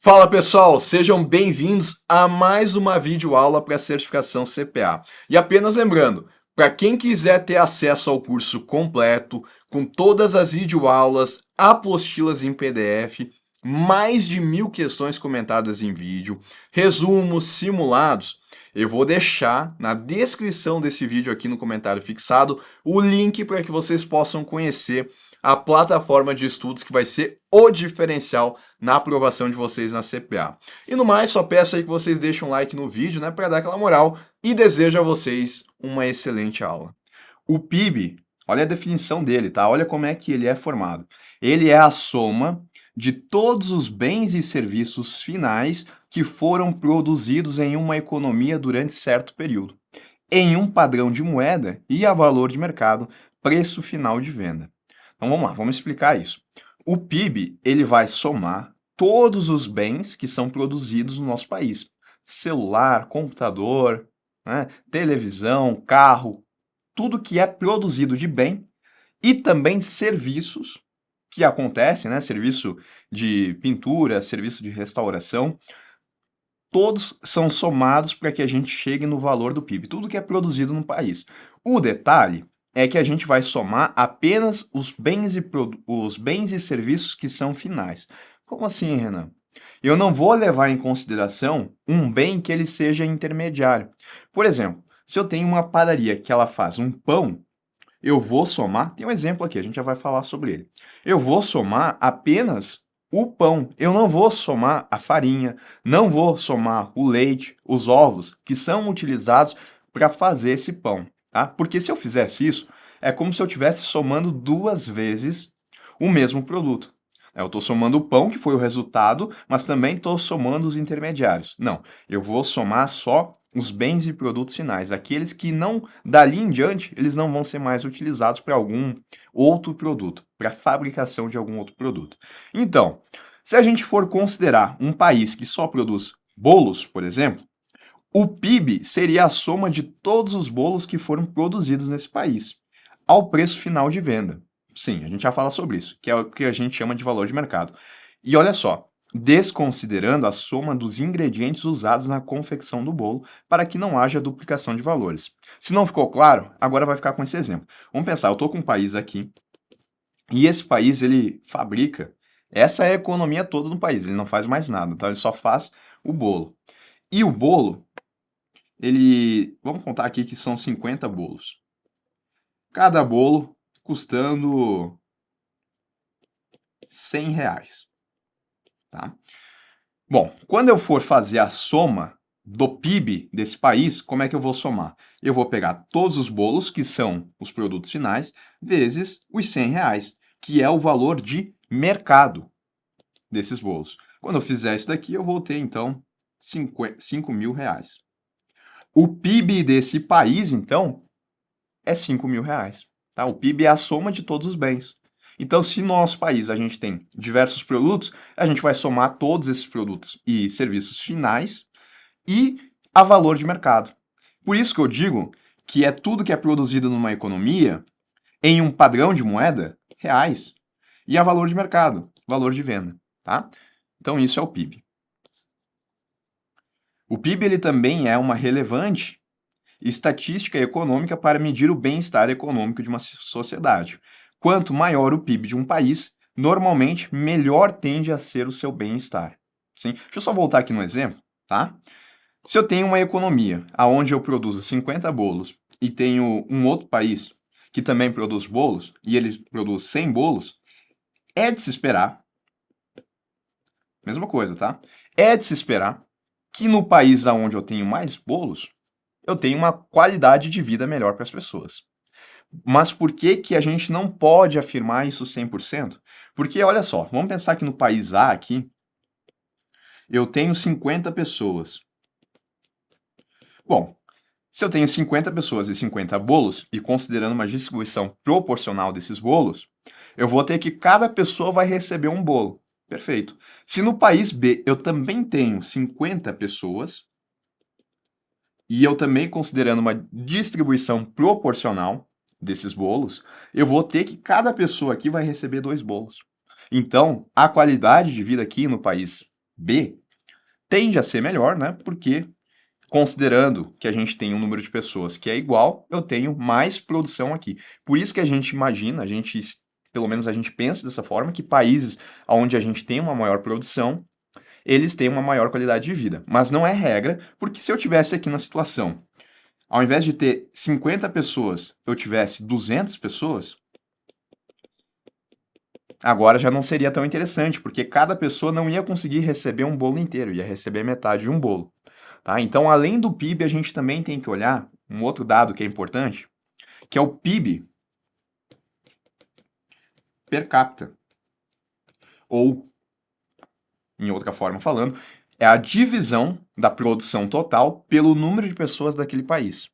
Fala pessoal, sejam bem-vindos a mais uma videoaula para a certificação CPA. E apenas lembrando, para quem quiser ter acesso ao curso completo, com todas as videoaulas, apostilas em PDF, mais de 1000 questões comentadas em vídeo, resumos, simulados, eu vou deixar na descrição desse vídeo aqui no comentário fixado o link para que vocês possam conhecer a plataforma de estudos que vai ser o diferencial na aprovação de vocês na CPA. E no mais, só peço aí que vocês deixem um like no vídeo, né, para dar aquela moral e desejo a vocês uma excelente aula. O PIB, olha a definição dele, tá? Olha como é que ele é formado. Ele é a soma de todos os bens e serviços finais que foram produzidos em uma economia durante certo período, em um padrão de moeda e a valor de mercado, preço final de venda. Então vamos lá, vamos explicar isso. O PIB, ele vai somar todos os bens que são produzidos no nosso país. Celular, computador, né, televisão, carro, tudo que é produzido de bem e também serviços que acontecem, né, serviço de pintura, serviço de restauração, todos são somados para que a gente chegue no valor do PIB, tudo que é produzido no país. O detalhe é que a gente vai somar apenas os bens e serviços que são finais. Como assim, Renan? Eu não vou levar em consideração um bem que ele seja intermediário. Por exemplo, se eu tenho uma padaria que ela faz um pão, eu vou somar, tem um exemplo aqui, a gente já vai falar sobre ele. Eu vou somar apenas o pão. Eu não vou somar a farinha, não vou somar o leite, os ovos que são utilizados para fazer esse pão, tá? Porque se eu fizesse isso, é como se eu estivesse somando duas vezes o mesmo produto. Eu estou somando o pão, que foi o resultado, mas também estou somando os intermediários. Não, eu vou somar só os bens e produtos finais, aqueles que não, dali em diante, eles não vão ser mais utilizados para algum outro produto, para fabricação de algum outro produto. Então, se a gente for considerar um país que só produz bolos, por exemplo, o PIB seria a soma de todos os bolos que foram produzidos nesse país, ao preço final de venda. Sim, a gente já fala sobre isso, que é o que a gente chama de valor de mercado. E olha só, desconsiderando a soma dos ingredientes usados na confecção do bolo para que não haja duplicação de valores. Se não ficou claro, agora vai ficar com esse exemplo. Vamos pensar, eu estou com um país aqui e esse país ele fabrica, essa é a economia toda do país, ele não faz mais nada, tá? Ele só faz o bolo. E o bolo, vamos contar aqui que são 50 bolos. Cada bolo custando R$ 100, tá? Bom, quando eu for fazer a soma do PIB desse país, como é que eu vou somar? Eu vou pegar todos os bolos, que são os produtos finais, vezes os R$ 100, que é o valor de mercado desses bolos. Quando eu fizer isso daqui, eu vou ter, então, R$ 5.000. O PIB desse país, então, é R$ 5.000. Tá? O PIB é a soma de todos os bens. Então, se no nosso país a gente tem diversos produtos, a gente vai somar todos esses produtos e serviços finais e a valor de mercado. Por isso que eu digo que é tudo que é produzido numa economia em um padrão de moeda, reais, e a valor de mercado, valor de venda, tá? Então, isso é o PIB. O PIB ele também é uma relevante estatística econômica para medir o bem-estar econômico de uma sociedade. Quanto maior o PIB de um país, normalmente melhor tende a ser o seu bem-estar. Sim? Deixa eu só voltar aqui no exemplo, tá? Se eu tenho uma economia onde eu produzo 50 bolos e tenho um outro país que também produz bolos e ele produz 100 bolos, é de se esperar, mesma coisa, tá? É de se esperar que no país onde eu tenho mais bolos, eu tenho uma qualidade de vida melhor para as pessoas. Mas por que que a gente não pode afirmar isso 100%? Porque, olha só, vamos pensar que no país A aqui, eu tenho 50 pessoas. Bom, se eu tenho 50 pessoas e 50 bolos, e considerando uma distribuição proporcional desses bolos, eu vou ter que cada pessoa vai receber um bolo. Perfeito. Se no país B eu também tenho 50 pessoas, e eu também considerando uma distribuição proporcional desses bolos, eu vou ter que cada pessoa aqui vai receber 2 bolos. Então, a qualidade de vida aqui no país B tende a ser melhor, né? Porque considerando que a gente tem um número de pessoas que é igual, eu tenho mais produção aqui. Por isso que a gente imagina, pelo menos a gente pensa dessa forma, que países onde a gente tem uma maior produção, eles têm uma maior qualidade de vida. Mas não é regra, porque se eu tivesse aqui na situação, ao invés de ter 50 pessoas, eu tivesse 200 pessoas, agora já não seria tão interessante, porque cada pessoa não ia conseguir receber um bolo inteiro, ia receber metade de um bolo. Tá? Então, além do PIB, a gente também tem que olhar um outro dado que é importante, que é o PIB per capita. Ou, em outra forma falando, é a divisão da produção total pelo número de pessoas daquele país.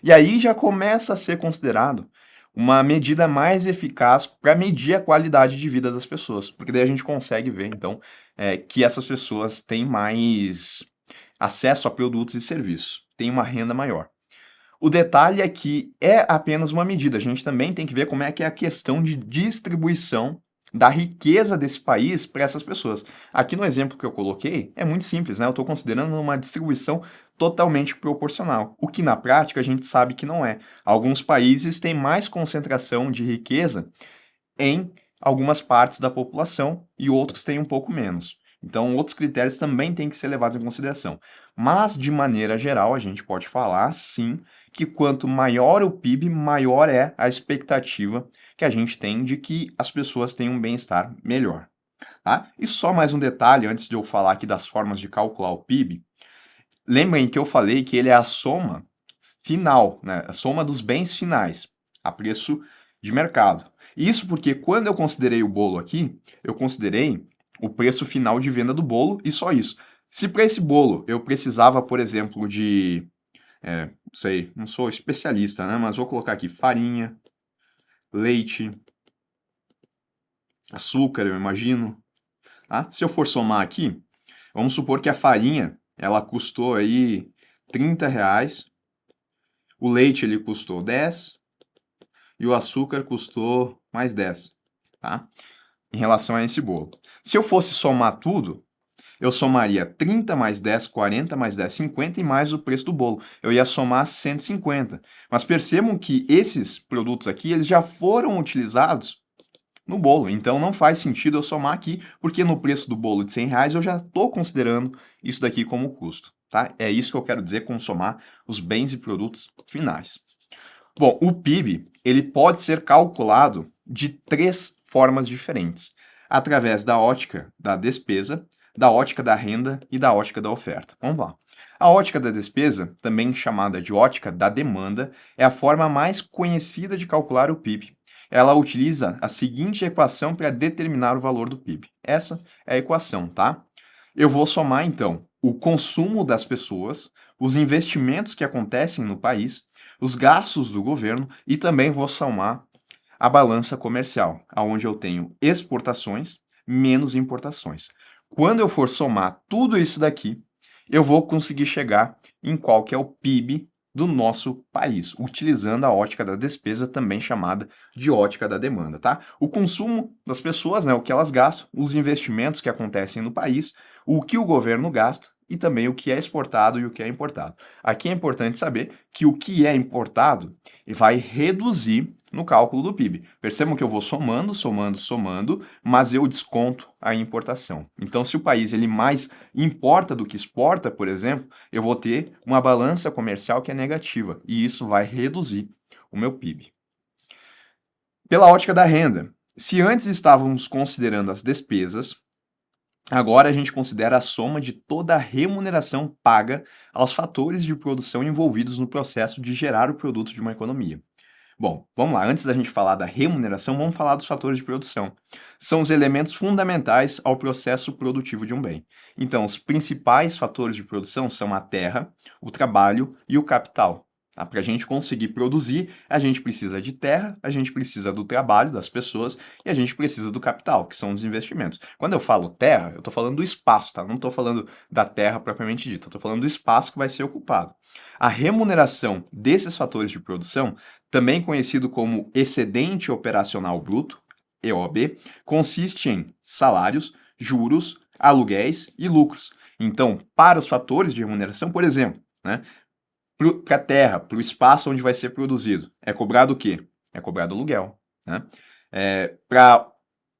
E aí já começa a ser considerado uma medida mais eficaz para medir a qualidade de vida das pessoas, porque daí a gente consegue ver, então, que essas pessoas têm mais acesso a produtos e serviços, têm uma renda maior. O detalhe é que é apenas uma medida, a gente também tem que ver como é que é a questão de distribuição da riqueza desse país para essas pessoas. Aqui no exemplo que eu coloquei, é muito simples, né? Eu estou considerando uma distribuição totalmente proporcional, o que na prática a gente sabe que não é. Alguns países têm mais concentração de riqueza em algumas partes da população e outros têm um pouco menos. Então, outros critérios também têm que ser levados em consideração. Mas, de maneira geral, a gente pode falar, sim, que quanto maior o PIB, maior é a expectativa que a gente tem de que as pessoas tenham um bem-estar melhor. Tá? E só mais um detalhe, antes de eu falar aqui das formas de calcular o PIB, lembrem que eu falei que ele é a soma final, né? A soma dos bens finais, a preço de mercado. Isso porque quando eu considerei o bolo aqui, eu considerei o preço final de venda do bolo e só isso. Se para esse bolo eu precisava, por exemplo, de, não sei, não sou especialista, né? Mas vou colocar aqui farinha, leite, açúcar, eu imagino. Tá? Se eu for somar aqui, vamos supor que a farinha ela custou aí R$ 30, o leite ele custou 10 e o açúcar custou mais 10, tá? Em relação a esse bolo. Se eu fosse somar tudo, eu somaria 30 mais 10, 40 mais 10, 50 e mais o preço do bolo. Eu ia somar 150. Mas percebam que esses produtos aqui, eles já foram utilizados no bolo. Então não faz sentido eu somar aqui, porque no preço do bolo de R$ 100 eu já estou considerando isso daqui como custo. Tá? É isso que eu quero dizer com somar os bens e produtos finais. Bom, o PIB ele pode ser calculado de três formas diferentes, através da ótica da despesa, da ótica da renda e da ótica da oferta. Vamos lá. A ótica da despesa, também chamada de ótica da demanda, é a forma mais conhecida de calcular o PIB. Ela utiliza a seguinte equação para determinar o valor do PIB. Essa é a equação, tá? Eu vou somar então o consumo das pessoas, os investimentos que acontecem no país, os gastos do governo e também vou somar a balança comercial, onde eu tenho exportações menos importações. Quando eu for somar tudo isso daqui, eu vou conseguir chegar em qual que é o PIB do nosso país, utilizando a ótica da despesa, também chamada de ótica da demanda, tá? O consumo das pessoas, né, o que elas gastam, os investimentos que acontecem no país, o que o governo gasta e também o que é exportado e o que é importado. Aqui é importante saber que o que é importado vai reduzir no cálculo do PIB. Percebam que eu vou somando, somando, somando, mas eu desconto a importação. Então, se o país ele mais importa do que exporta, por exemplo, eu vou ter uma balança comercial que é negativa, e isso vai reduzir o meu PIB. Pela ótica da renda, se antes estávamos considerando as despesas, agora a gente considera a soma de toda a remuneração paga aos fatores de produção envolvidos no processo de gerar o produto de uma economia. Bom, vamos lá. Antes da gente falar da remuneração, vamos falar dos fatores de produção. São os elementos fundamentais ao processo produtivo de um bem. Então, os principais fatores de produção são a terra, o trabalho e o capital. Tá? Para a gente conseguir produzir, a gente precisa de terra, a gente precisa do trabalho das pessoas e a gente precisa do capital, que são os investimentos. Quando eu falo terra, eu estou falando do espaço, tá? Não estou falando da terra propriamente dita, eu estou falando do espaço que vai ser ocupado. A remuneração desses fatores de produção, também conhecido como excedente operacional bruto, EOB, consiste em salários, juros, aluguéis e lucros. Então, para os fatores de remuneração, por exemplo, né, para a terra, para o espaço onde vai ser produzido, é cobrado o quê? É cobrado aluguel. Né? Para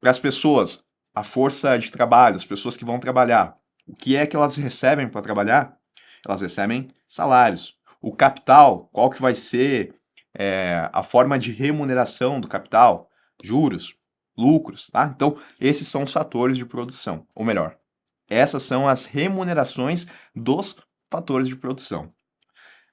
as pessoas, a força de trabalho, as pessoas que vão trabalhar, o que é que elas recebem para trabalhar? Elas recebem salários. O capital, qual que vai ser a forma de remuneração do capital? Juros, lucros, tá? Então, esses são os fatores de produção, ou melhor, essas são as remunerações dos fatores de produção.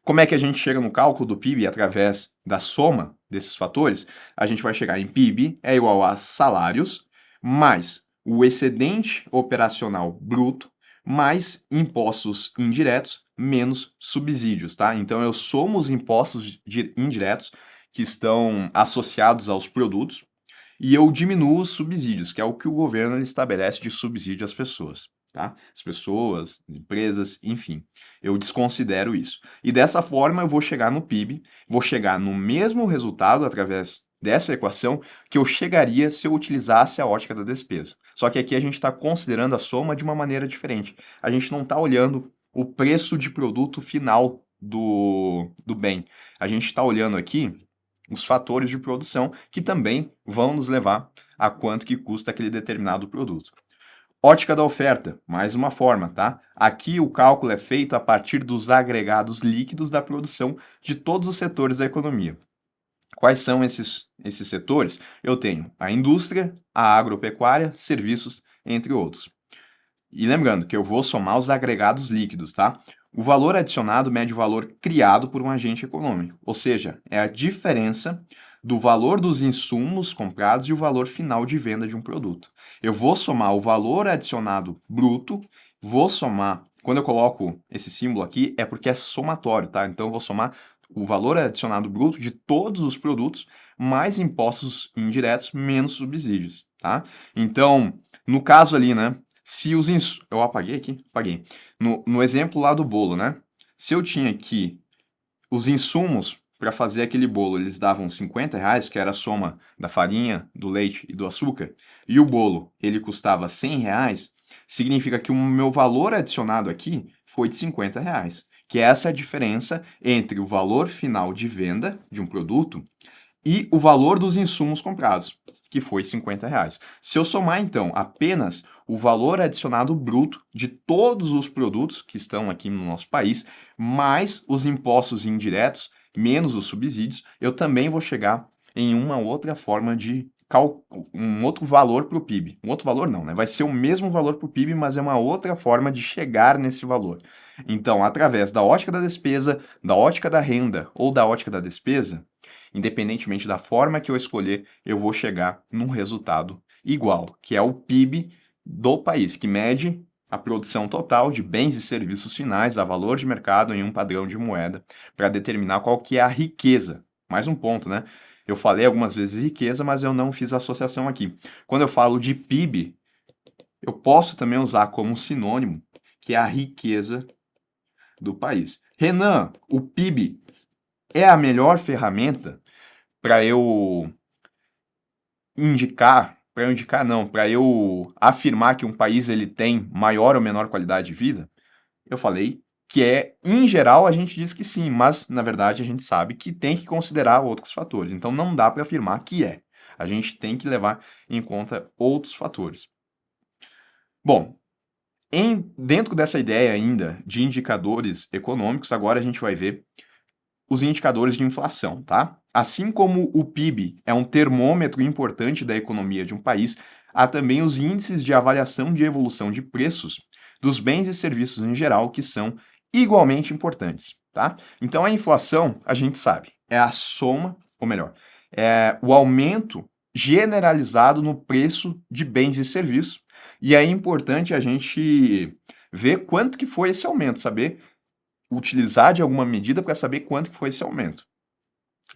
Como é que a gente chega no cálculo do PIB através da soma desses fatores? A gente vai chegar em PIB é igual a salários mais o excedente operacional bruto mais impostos indiretos menos subsídios, tá? Então eu somo os impostos indiretos que estão associados aos produtos e eu diminuo os subsídios, que é o que o governo ele estabelece de subsídio às pessoas, tá? As pessoas, as empresas, enfim. Eu desconsidero isso. E dessa forma eu vou chegar no PIB, vou chegar no mesmo resultado através dessa equação que eu chegaria se eu utilizasse a ótica da despesa. Só que aqui a gente está considerando a soma de uma maneira diferente. A gente não está olhando o preço de produto final do bem. A gente está olhando aqui os fatores de produção que também vão nos levar a quanto que custa aquele determinado produto. Ótica da oferta, mais uma forma, tá? Aqui o cálculo é feito a partir dos agregados líquidos da produção de todos os setores da economia. Quais são esses setores? Eu tenho a indústria, a agropecuária, serviços, entre outros. E lembrando que eu vou somar os agregados líquidos, tá? O valor adicionado mede o valor criado por um agente econômico, ou seja, é a diferença do valor dos insumos comprados e o valor final de venda de um produto. Eu vou somar o valor adicionado bruto, vou somar, quando eu coloco esse símbolo aqui, é porque é somatório, tá? Então eu vou somar o valor adicionado bruto de todos os produtos, mais impostos indiretos, menos subsídios, tá? Então, no caso ali, né? Se os insumos... Eu apaguei aqui? Apaguei. No exemplo lá do bolo, né? Se eu tinha aqui os insumos para fazer aquele bolo, eles davam R$ 50, que era a soma da farinha, do leite e do açúcar, e o bolo, ele custava R$ 100, significa que o meu valor adicionado aqui foi de R$ 50, que essa é a diferença entre o valor final de venda de um produto e o valor dos insumos comprados, que foi R$ 50. Se eu somar, então, apenas o valor adicionado bruto de todos os produtos que estão aqui no nosso país, mais os impostos indiretos, menos os subsídios, eu também vou chegar em uma outra forma de um outro valor para o PIB. Um outro valor não, né? Vai ser o mesmo valor para o PIB, mas é uma outra forma de chegar nesse valor. Então, através da ótica da despesa, da ótica da renda ou da ótica da despesa, independentemente da forma que eu escolher, eu vou chegar num resultado igual, que é o PIB do país, que mede a produção total de bens e serviços finais a valor de mercado em um padrão de moeda, para determinar qual que é a riqueza. Mais um ponto, né? Eu falei algumas vezes riqueza, mas eu não fiz associação aqui. Quando eu falo de PIB, eu posso também usar como sinônimo, que é a riqueza do país. Renan, o PIB é a melhor ferramenta para eu para eu afirmar que um país ele tem maior ou menor qualidade de vida? Eu falei que em geral a gente diz que sim, mas na verdade a gente sabe que tem que considerar outros fatores. Então não dá para afirmar que é. A gente tem que levar em conta outros fatores. Bom, dentro dessa ideia ainda de indicadores econômicos, agora a gente vai ver os indicadores de inflação, tá? Assim como o PIB é um termômetro importante da economia de um país, há também os índices de avaliação de evolução de preços dos bens e serviços em geral que são igualmente importantes, tá? Então a inflação, a gente sabe, é a soma, ou melhor, é o aumento generalizado no preço de bens e serviços, e é importante a gente ver quanto que foi esse aumento, saber utilizar de alguma medida para saber quanto que foi esse aumento.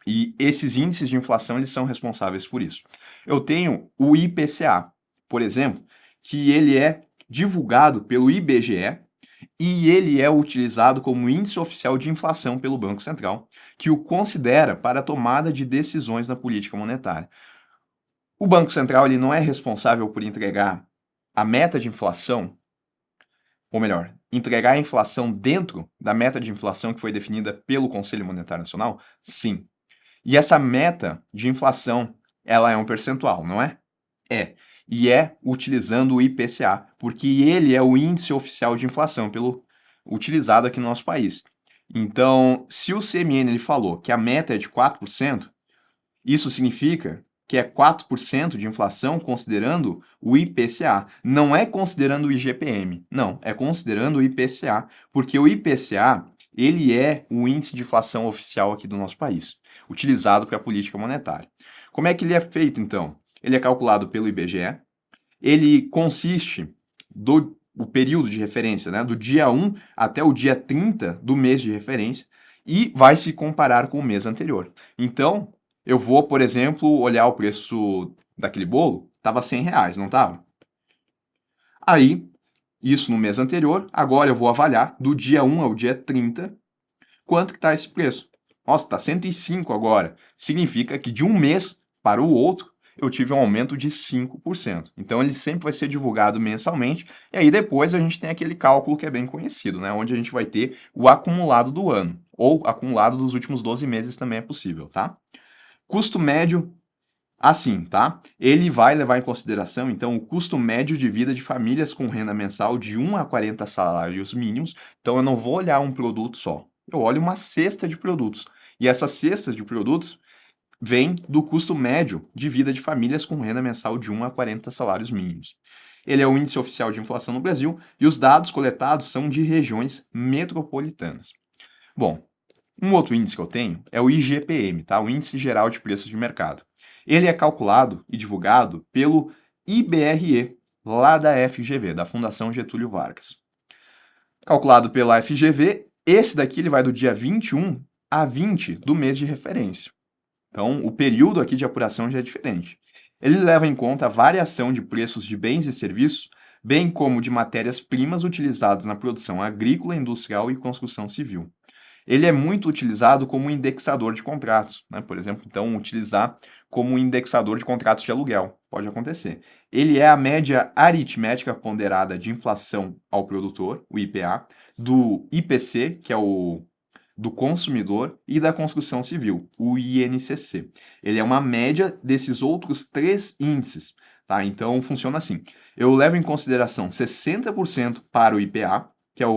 E esses índices de inflação, eles são responsáveis por isso. Eu tenho o IPCA, por exemplo, que ele é divulgado pelo IBGE e ele é utilizado como índice oficial de inflação pelo Banco Central, que o considera para a tomada de decisões na política monetária. O Banco Central ele não é responsável por entregar a meta de inflação, ou melhor, entregar a inflação dentro da meta de inflação que foi definida pelo Conselho Monetário Nacional? Sim. E essa meta de inflação, ela é um percentual, não é? É. E é utilizando o IPCA, porque ele é o índice oficial de inflação utilizado aqui no nosso país. Então, se o CMN ele falou que a meta é de 4%, isso significa que é 4% de inflação considerando o IPCA. Não é considerando o IGPM, não, é considerando o IPCA, porque o IPCA, ele é o índice de inflação oficial aqui do nosso país, utilizado para a política monetária. Como é que ele é feito, então? Ele é calculado pelo IBGE, ele consiste o período de referência, né, do dia 1 até o dia 30 do mês de referência, e vai se comparar com o mês anterior. Então, eu vou, por exemplo, olhar o preço daquele bolo, estava R$ 100, não estava? Aí, isso no mês anterior, agora eu vou avaliar do dia 1 ao dia 30, quanto que está esse preço. Nossa, está 105 agora. Significa que de um mês para o outro, eu tive um aumento de 5%. Então, ele sempre vai ser divulgado mensalmente, e aí depois a gente tem aquele cálculo que é bem conhecido, né? Onde a gente vai ter o acumulado do ano, ou acumulado dos últimos 12 meses também é possível, tá? Custo médio, assim, tá? Ele vai levar em consideração, então, o custo médio de vida de famílias com renda mensal de 1 a 40 salários mínimos. Então, eu não vou olhar um produto só, eu olho uma cesta de produtos. E essa cesta de produtos vem do custo médio de vida de famílias com renda mensal de 1 a 40 salários mínimos. Ele é o índice oficial de inflação no Brasil e os dados coletados são de regiões metropolitanas. Bom, um outro índice que eu tenho é o IGPM, tá? O Índice Geral de Preços de Mercado. Ele é calculado e divulgado pelo IBRE, lá da FGV, da Fundação Getúlio Vargas. Calculado pela FGV, esse daqui ele vai do dia 21 a 20 do mês de referência. Então, o período aqui de apuração já é diferente. Ele leva em conta a variação de preços de bens e serviços, bem como de matérias-primas utilizadas na produção agrícola, industrial e construção civil. Ele é muito utilizado como indexador de contratos, né? Por exemplo, então, utilizar como indexador de contratos de aluguel, pode acontecer. Ele é a média aritmética ponderada de inflação ao produtor, o IPA, do IPC, que é o do consumidor, e da construção civil, o INCC. Ele é uma média desses outros três índices, tá? Então, funciona assim. Eu levo em consideração 60% para o IPA, que é a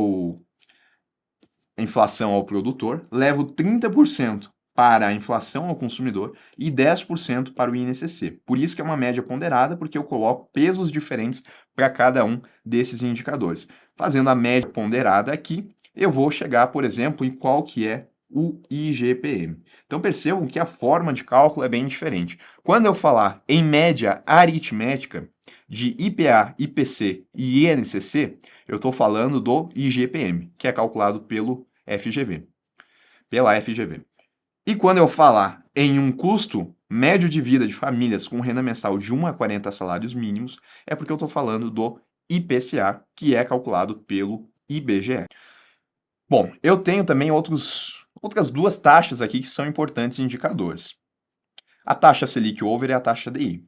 inflação ao produtor, levo 30% para a inflação ao consumidor e 10% para o INCC. Por isso que é uma média ponderada, porque eu coloco pesos diferentes para cada um desses indicadores. Fazendo a média ponderada aqui, eu vou chegar, por exemplo, em qual que é o IGPM. Então percebam que a forma de cálculo é bem diferente. Quando eu falar em média aritmética de IPA, IPC e INCC, eu estou falando do IGPM, que é calculado pela FGV. E quando eu falar em um custo médio de vida de famílias com renda mensal de 1 a 40 salários mínimos, é porque eu estou falando do IPCA, que é calculado pelo IBGE. Bom, eu tenho também outras duas taxas aqui que são importantes indicadores. A taxa Selic Over e a taxa DI.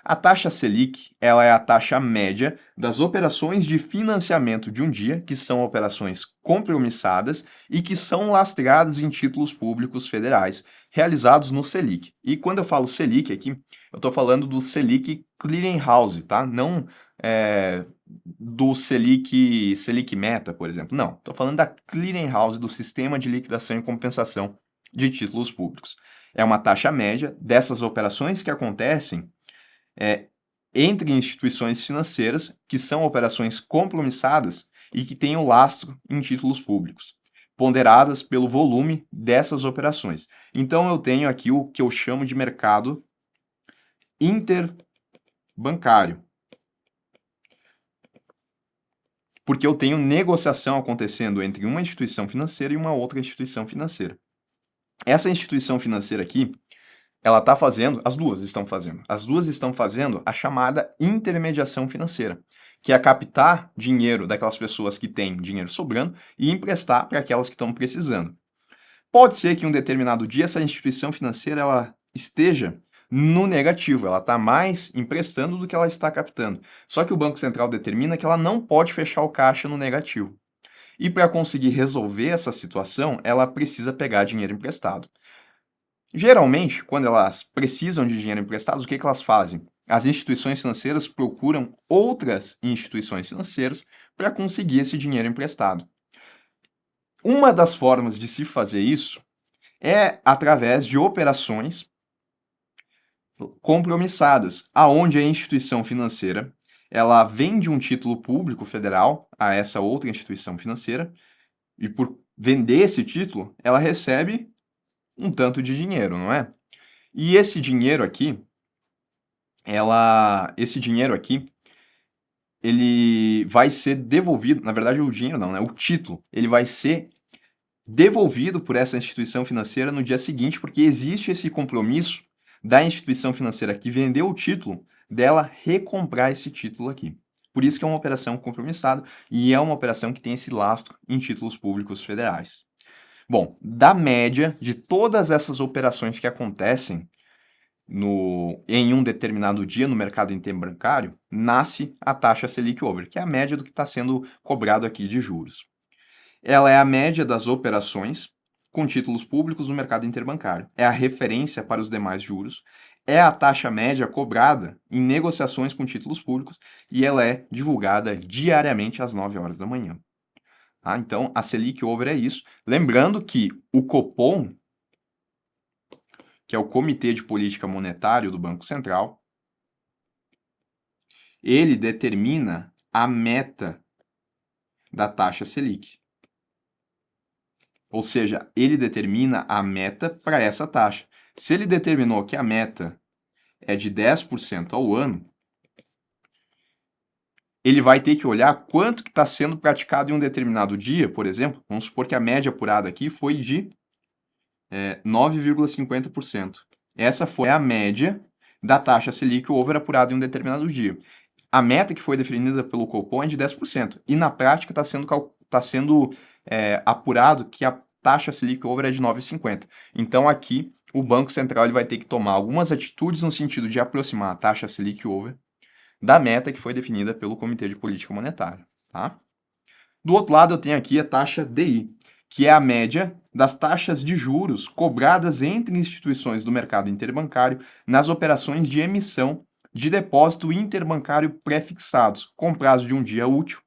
A taxa Selic, ela é a taxa média das operações de financiamento de um dia, que são operações compromissadas e que são lastreadas em títulos públicos federais, realizados no Selic. E quando eu falo Selic aqui, eu estou falando do Selic Clearing House, tá? Não do Selic Meta, por exemplo. Não, estou falando da Clearing House, do Sistema de Liquidação e Compensação de Títulos Públicos. É uma taxa média dessas operações que acontecem entre instituições financeiras, que são operações compromissadas e que têm o lastro em títulos públicos, ponderadas pelo volume dessas operações. Então, eu tenho aqui o que eu chamo de mercado interbancário, porque eu tenho negociação acontecendo entre uma instituição financeira e uma outra instituição financeira. Essa instituição financeira aqui, ela está fazendo, as duas estão fazendo a chamada intermediação financeira, que é captar dinheiro daquelas pessoas que têm dinheiro sobrando e emprestar para aquelas que estão precisando. Pode ser que em um determinado dia essa instituição financeira ela esteja no negativo, ela está mais emprestando do que ela está captando. Só que o Banco Central determina que ela não pode fechar o caixa no negativo. E para conseguir resolver essa situação, ela precisa pegar dinheiro emprestado. Geralmente, quando elas precisam de dinheiro emprestado, o que elas fazem? As instituições financeiras procuram outras instituições financeiras para conseguir esse dinheiro emprestado. Uma das formas de se fazer isso é através de operações compromissadas, aonde a instituição financeira ela vende um título público federal a essa outra instituição financeira e por vender esse título, ela recebe um tanto de dinheiro, não é? E esse dinheiro aqui, ele vai ser devolvido, na verdade o dinheiro não, né? O título, ele vai ser devolvido por essa instituição financeira no dia seguinte, porque existe esse compromisso da instituição financeira que vendeu o título, dela recomprar esse título aqui. Por isso que é uma operação compromissada e é uma operação que tem esse lastro em títulos públicos federais. Bom, da média de todas essas operações que acontecem em um determinado dia no mercado interbancário, nasce a taxa Selic Over, que é a média do que está sendo cobrado aqui de juros. Ela é a média das operações com títulos públicos no mercado interbancário. É a referência para os demais juros. É a taxa média cobrada em negociações com títulos públicos e ela é divulgada diariamente às 9 horas da manhã. Tá? Então, a Selic Over é isso. Lembrando que o Copom, que é o Comitê de Política Monetária do Banco Central, ele determina a meta da taxa Selic. Ou seja, ele determina a meta para essa taxa. Se ele determinou que a meta é de 10% ao ano, ele vai ter que olhar quanto que está sendo praticado em um determinado dia, por exemplo. Vamos supor que a média apurada aqui foi de 9,50%. Essa foi a média da taxa Selic Over apurada em um determinado dia. A meta que foi definida pelo Copom é de 10%. E na prática está sendo apurado que a taxa Selic Over é de 9,50. Então aqui o Banco Central ele vai ter que tomar algumas atitudes no sentido de aproximar a taxa Selic Over da meta que foi definida pelo Comitê de Política Monetária. Tá? Do outro lado eu tenho aqui a taxa DI, que é a média das taxas de juros cobradas entre instituições do mercado interbancário nas operações de emissão de depósito interbancário pré-fixados, com prazo de um dia útil,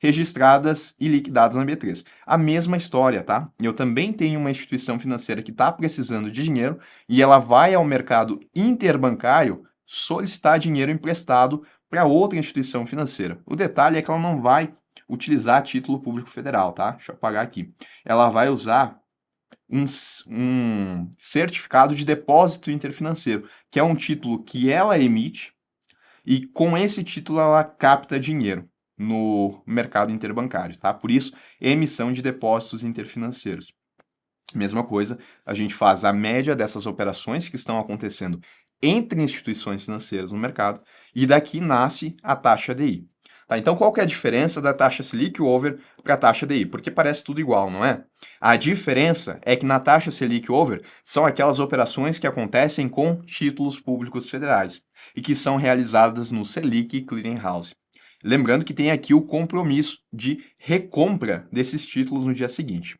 registradas e liquidadas na B3. A mesma história, tá? Eu também tenho uma instituição financeira que está precisando de dinheiro e ela vai ao mercado interbancário solicitar dinheiro emprestado para outra instituição financeira. O detalhe é que ela não vai utilizar título público federal, tá? Deixa eu apagar aqui. Ela vai usar um certificado de depósito interfinanceiro, que é um título que ela emite e com esse título ela capta dinheiro no mercado interbancário, tá? Por isso, emissão de depósitos interfinanceiros. Mesma coisa, a gente faz a média dessas operações que estão acontecendo entre instituições financeiras no mercado e daqui nasce a taxa DI. Tá, então, qual que é a diferença da taxa Selic Over para a taxa DI? Porque parece tudo igual, não é? A diferença é que na taxa Selic Over são aquelas operações que acontecem com títulos públicos federais e que são realizadas no Selic Clearing House. Lembrando que tem aqui o compromisso de recompra desses títulos no dia seguinte.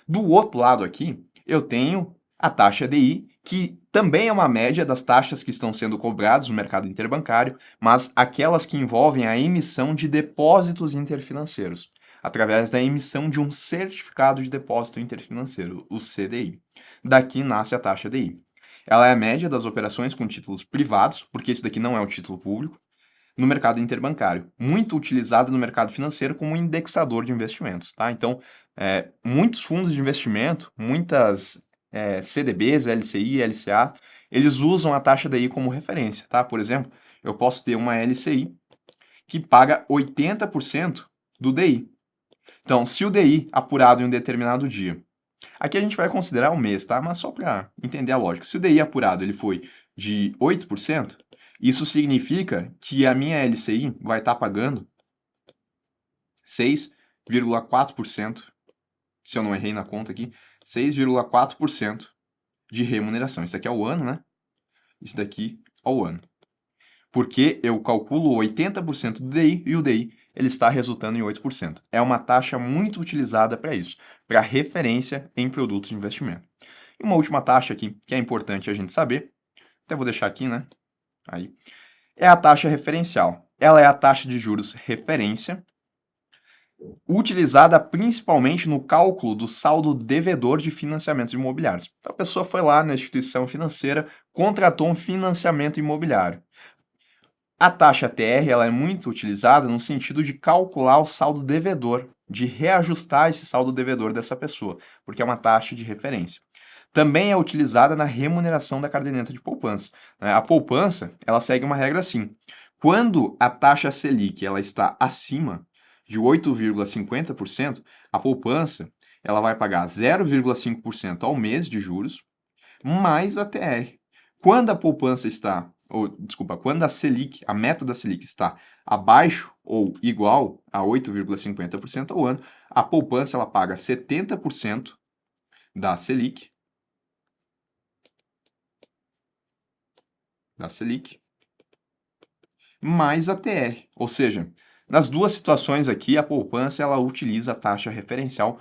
Do outro lado aqui, eu tenho a taxa DI, que também é uma média das taxas que estão sendo cobradas no mercado interbancário, mas aquelas que envolvem a emissão de depósitos interfinanceiros, através da emissão de um certificado de depósito interfinanceiro, o CDI. Daqui nasce a taxa DI. Ela é a média das operações com títulos privados, porque isso daqui não é um título público, no mercado interbancário, muito utilizado no mercado financeiro como um indexador de investimentos, tá? Então, muitos fundos de investimento, muitas CDBs, LCI, LCA, eles usam a taxa DI como referência, tá? Por exemplo, eu posso ter uma LCI que paga 80% do DI. Então, se o DI apurado em um determinado dia, aqui a gente vai considerar um mês, tá? Mas só para entender a lógica. Se o DI apurado ele foi de 8%, isso significa que a minha LCI vai estar pagando 6,4%, se eu não errei na conta aqui, 6,4% de remuneração. Isso aqui é o ano, né? isso daqui ao ano. Porque eu calculo 80% do DI e o DI ele está resultando em 8%. É uma taxa muito utilizada para isso, para referência em produtos de investimento. E uma última taxa aqui que é importante a gente saber, até vou deixar aqui, né? Aí, é a taxa referencial. Ela é a taxa de juros referência, utilizada principalmente no cálculo do saldo devedor de financiamentos imobiliários. Então, a pessoa foi lá na instituição financeira, contratou um financiamento imobiliário. A taxa TR ela é muito utilizada no sentido de calcular o saldo devedor, de reajustar esse saldo devedor dessa pessoa, porque é uma taxa de referência. Também é utilizada na remuneração da caderneta de poupança, né? A poupança ela segue uma regra assim: quando a taxa Selic ela está acima de 8,50%, a poupança ela vai pagar 0,5% ao mês de juros mais a TR. Quando a poupança está, quando a Selic, a meta da Selic está abaixo ou igual a 8,50% ao ano, a poupança ela paga 70% da Selic, mais a TR. Ou seja, nas duas situações aqui, a poupança ela utiliza a taxa referencial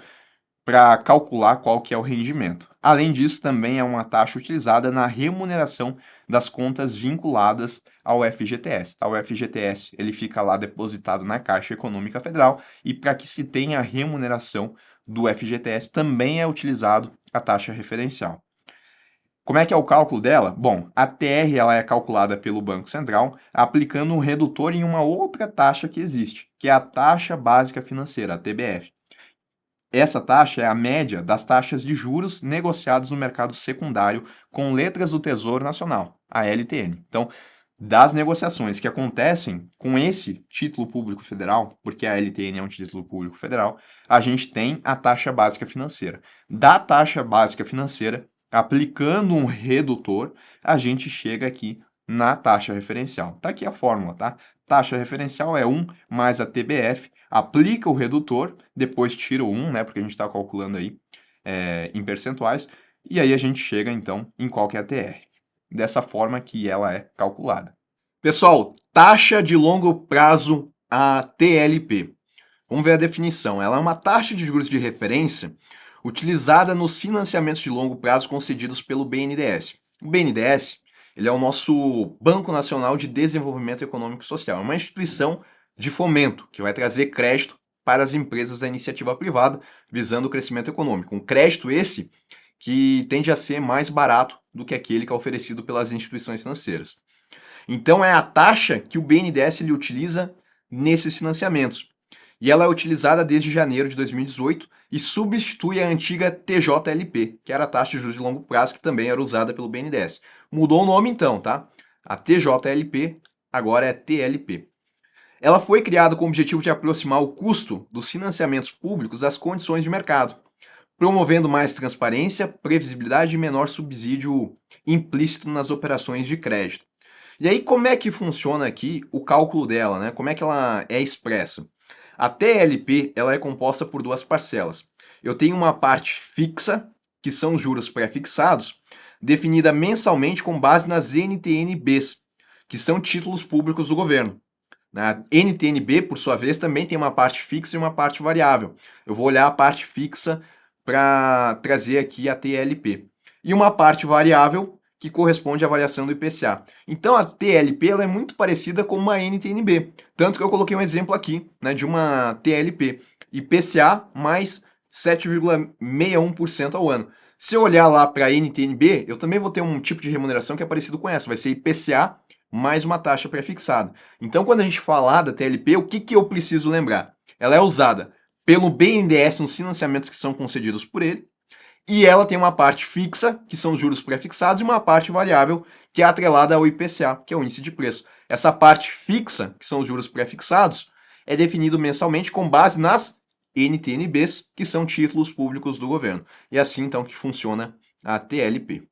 para calcular qual que é o rendimento. Além disso, também é uma taxa utilizada na remuneração das contas vinculadas ao FGTS. Tá? O FGTS ele fica lá depositado na Caixa Econômica Federal e para que se tenha a remuneração do FGTS também é utilizado a taxa referencial. Como é que é o cálculo dela? Bom, a TR ela é calculada pelo Banco Central aplicando um redutor em uma outra taxa que existe, que é a taxa básica financeira, a TBF. Essa taxa é a média das taxas de juros negociadas no mercado secundário com letras do Tesouro Nacional, a LTN. Então, das negociações que acontecem com esse título público federal, porque a LTN é um título público federal, a gente tem a taxa básica financeira. Da taxa básica financeira, aplicando um redutor, a gente chega aqui na taxa referencial. Tá aqui a fórmula, tá? Taxa referencial é 1 mais a TBF, aplica o redutor, depois tira o 1, né, porque a gente está calculando aí em percentuais, e aí a gente chega, então, em qual que é a TR. Dessa forma que ela é calculada. Pessoal, taxa de longo prazo, a TLP. Vamos ver a definição. Ela é uma taxa de juros de referência utilizada nos financiamentos de longo prazo concedidos pelo BNDES. O BNDES ele é o nosso Banco Nacional de Desenvolvimento Econômico e Social. É uma instituição de fomento que vai trazer crédito para as empresas da iniciativa privada, visando o crescimento econômico. Um crédito esse que tende a ser mais barato do que aquele que é oferecido pelas instituições financeiras. Então é a taxa que o BNDES ele utiliza nesses financiamentos. E ela é utilizada desde janeiro de 2018 e substitui a antiga TJLP, que era a taxa de juros de longo prazo, que também era usada pelo BNDES. Mudou o nome então, tá? A TJLP agora é TLP. Ela foi criada com o objetivo de aproximar o custo dos financiamentos públicos das condições de mercado, promovendo mais transparência, previsibilidade e menor subsídio implícito nas operações de crédito. E aí, como é que funciona aqui o cálculo dela, né? Como é que ela é expressa? A TLP ela é composta por duas parcelas. Eu tenho uma parte fixa, que são os juros pré-fixados, definida mensalmente com base nas NTN-Bs, que são títulos públicos do governo. A NTN-B, por sua vez, também tem uma parte fixa e uma parte variável. Eu vou olhar a parte fixa para trazer aqui a TLP. E uma parte variável que corresponde à variação do IPCA. Então a TLP ela é muito parecida com uma NTN-B, tanto que eu coloquei um exemplo aqui, né, de uma TLP, IPCA mais 7,61% ao ano. Se eu olhar lá para a NTN-B, eu também vou ter um tipo de remuneração que é parecido com essa, vai ser IPCA mais uma taxa pré-fixada. Então quando a gente falar da TLP, o que eu preciso lembrar? Ela é usada pelo BNDES nos financiamentos que são concedidos por ele, e ela tem uma parte fixa, que são os juros pré-fixados, e uma parte variável, que é atrelada ao IPCA, que é o índice de preço. Essa parte fixa, que são os juros pré-fixados, é definido mensalmente com base nas NTN-Bs, que são títulos públicos do governo. E assim, então, que funciona a TLP.